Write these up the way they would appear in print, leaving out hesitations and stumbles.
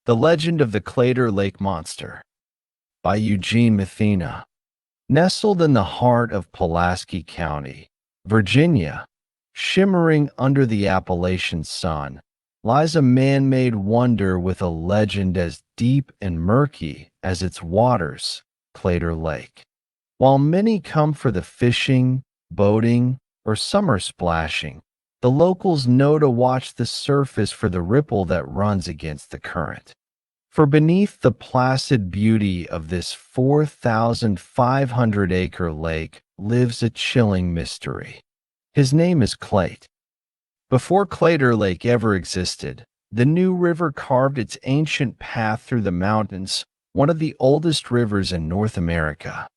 The Legend of the Claytor Lake Monster by Eugene Mathena. Nestled in the heart of Pulaski County, Virginia, shimmering under the Appalachian sun, lies a man-made wonder with a legend as deep and murky as its waters, Claytor Lake. While many come for the fishing, boating, or summer splashing, the locals know to watch the surface for the ripple that runs against the current. For beneath the placid beauty of this 4,500-acre lake lives a chilling mystery. His name is Clayt. Before Claytor Lake ever existed, the New River carved its ancient path through the mountains, one of the oldest rivers in North America.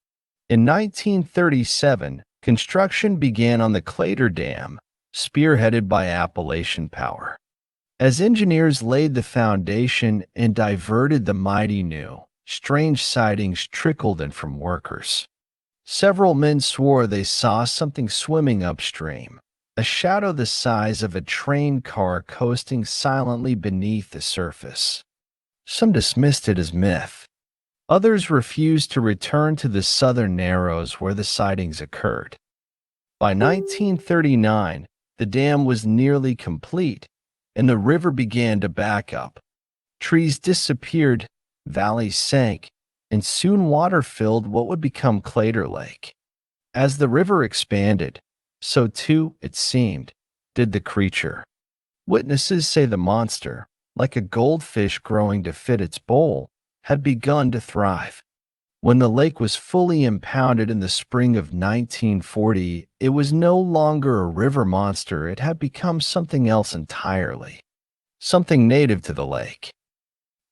In 1937, construction began on the Claytor Dam, spearheaded by Appalachian Power. As engineers laid the foundation and diverted the mighty new, strange sightings trickled in from workers. Several men swore they saw something swimming upstream, a shadow the size of a train car coasting silently beneath the surface. Some dismissed it as myth. Others refused to return to the southern narrows where the sightings occurred. By 1939, the dam was nearly complete, and the river began to back up. Trees disappeared, valleys sank, and soon water filled what would become Claytor Lake. As the river expanded, so too, it seemed, did the creature. Witnesses say the monster, like a goldfish growing to fit its bowl, had begun to thrive. When the lake was fully impounded in the spring of 1940, it was no longer a river monster. It had become something else entirely, something native to the lake.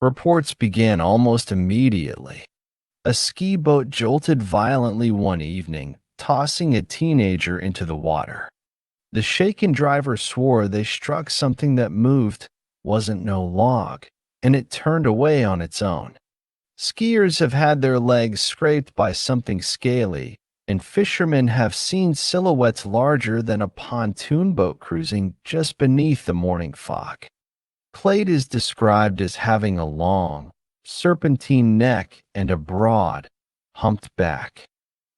Reports began almost immediately. A ski boat jolted violently one evening, tossing a teenager into the water. The shaken driver swore they struck something that moved, wasn't no log, and it turned away on its own. Skiers have had their legs scraped by something scaly, and fishermen have seen silhouettes larger than a pontoon boat cruising just beneath the morning fog. Clayt is described as having a long, serpentine neck and a broad, humped back.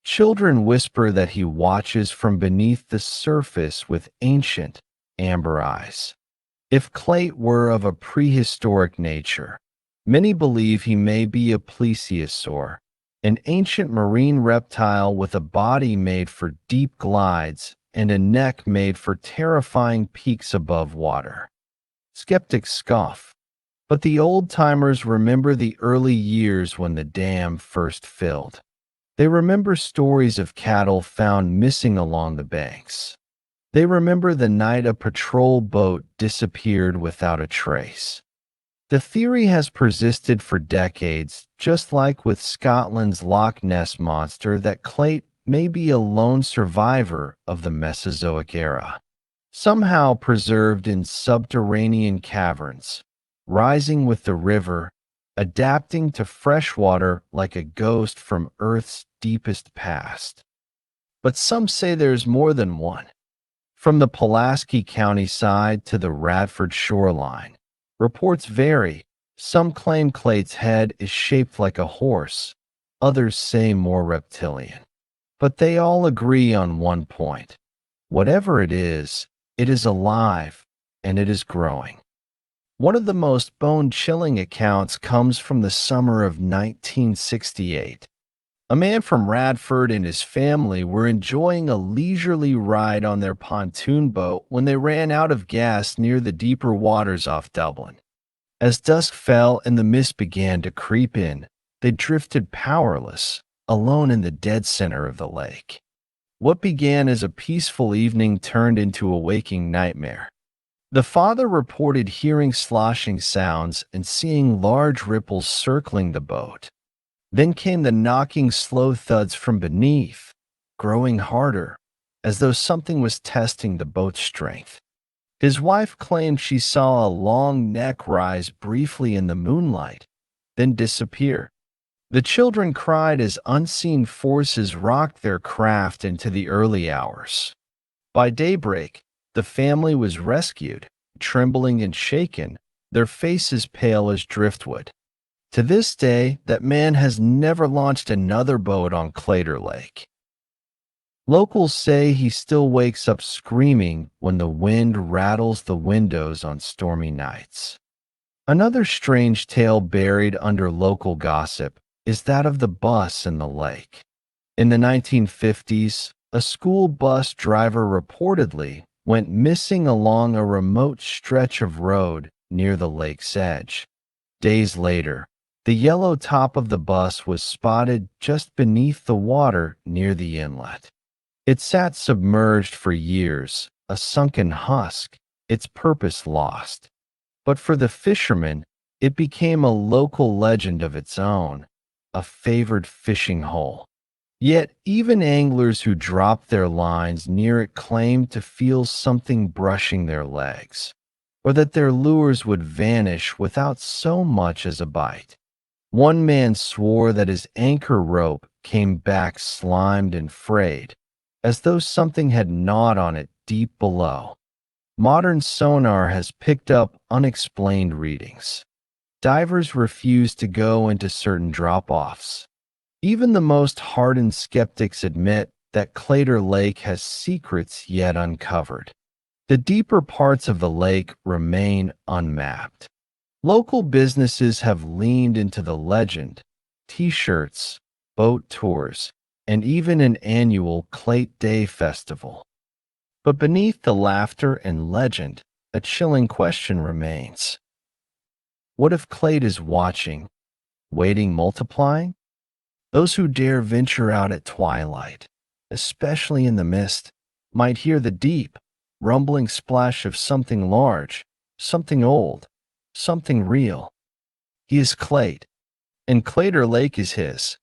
Children whisper that he watches from beneath the surface with ancient, amber eyes. If Clayt were of a prehistoric nature, many believe he may be a plesiosaur, an ancient marine reptile with a body made for deep glides and a neck made for terrifying peaks above water. Skeptics scoff, but the old-timers remember the early years when the dam first filled. They remember stories of cattle found missing along the banks. They remember the night a patrol boat disappeared without a trace. The theory has persisted for decades, just like with Scotland's Loch Ness Monster, that Clayt may be a lone survivor of the Mesozoic era, somehow preserved in subterranean caverns, rising with the river, adapting to fresh water like a ghost from Earth's deepest past. But some say there's more than one. From the Pulaski County side to the Radford shoreline, reports vary. Some claim Clayt's head is shaped like a horse, others say more reptilian. But they all agree on one point. Whatever it is alive, and it is growing. One of the most bone-chilling accounts comes from the summer of 1968. A man from Radford and his family were enjoying a leisurely ride on their pontoon boat when they ran out of gas near the deeper waters off Dublin. As dusk fell and the mist began to creep in, they drifted powerless, alone in the dead center of the lake. What began as a peaceful evening turned into a waking nightmare. The father reported hearing sloshing sounds and seeing large ripples circling the boat. Then came the knocking slow thuds from beneath, growing harder, as though something was testing the boat's strength. His wife claimed she saw a long neck rise briefly in the moonlight, then disappear. The children cried as unseen forces rocked their craft into the early hours. By daybreak, the family was rescued, trembling and shaken, their faces pale as driftwood. To this day, that man has never launched another boat on Claytor Lake. Locals say he still wakes up screaming when the wind rattles the windows on stormy nights. Another strange tale buried under local gossip is that of the bus in the lake. In the 1950s, a school bus driver reportedly went missing along a remote stretch of road near the lake's edge. Days later, the yellow top of the bus was spotted just beneath the water near the inlet. It sat submerged for years, a sunken husk, its purpose lost. But for the fishermen, it became a local legend of its own, a favored fishing hole. Yet even anglers who dropped their lines near it claimed to feel something brushing their legs, or that their lures would vanish without so much as a bite. One man swore that his anchor rope came back slimed and frayed, as though something had gnawed on it deep below. Modern sonar has picked up unexplained readings. Divers refuse to go into certain drop-offs. Even the most hardened skeptics admit that Claytor Lake has secrets yet uncovered. The deeper parts of the lake remain unmapped. Local businesses have leaned into the legend, t-shirts, boat tours, and even an annual Clayt Day festival. But beneath the laughter and legend, a chilling question remains. What if Clayt is watching, waiting, multiplying? Those who dare venture out at twilight, especially in the mist, might hear the deep, rumbling splash of something large, something old, something real. He is Clayt, and Claytor Lake is his.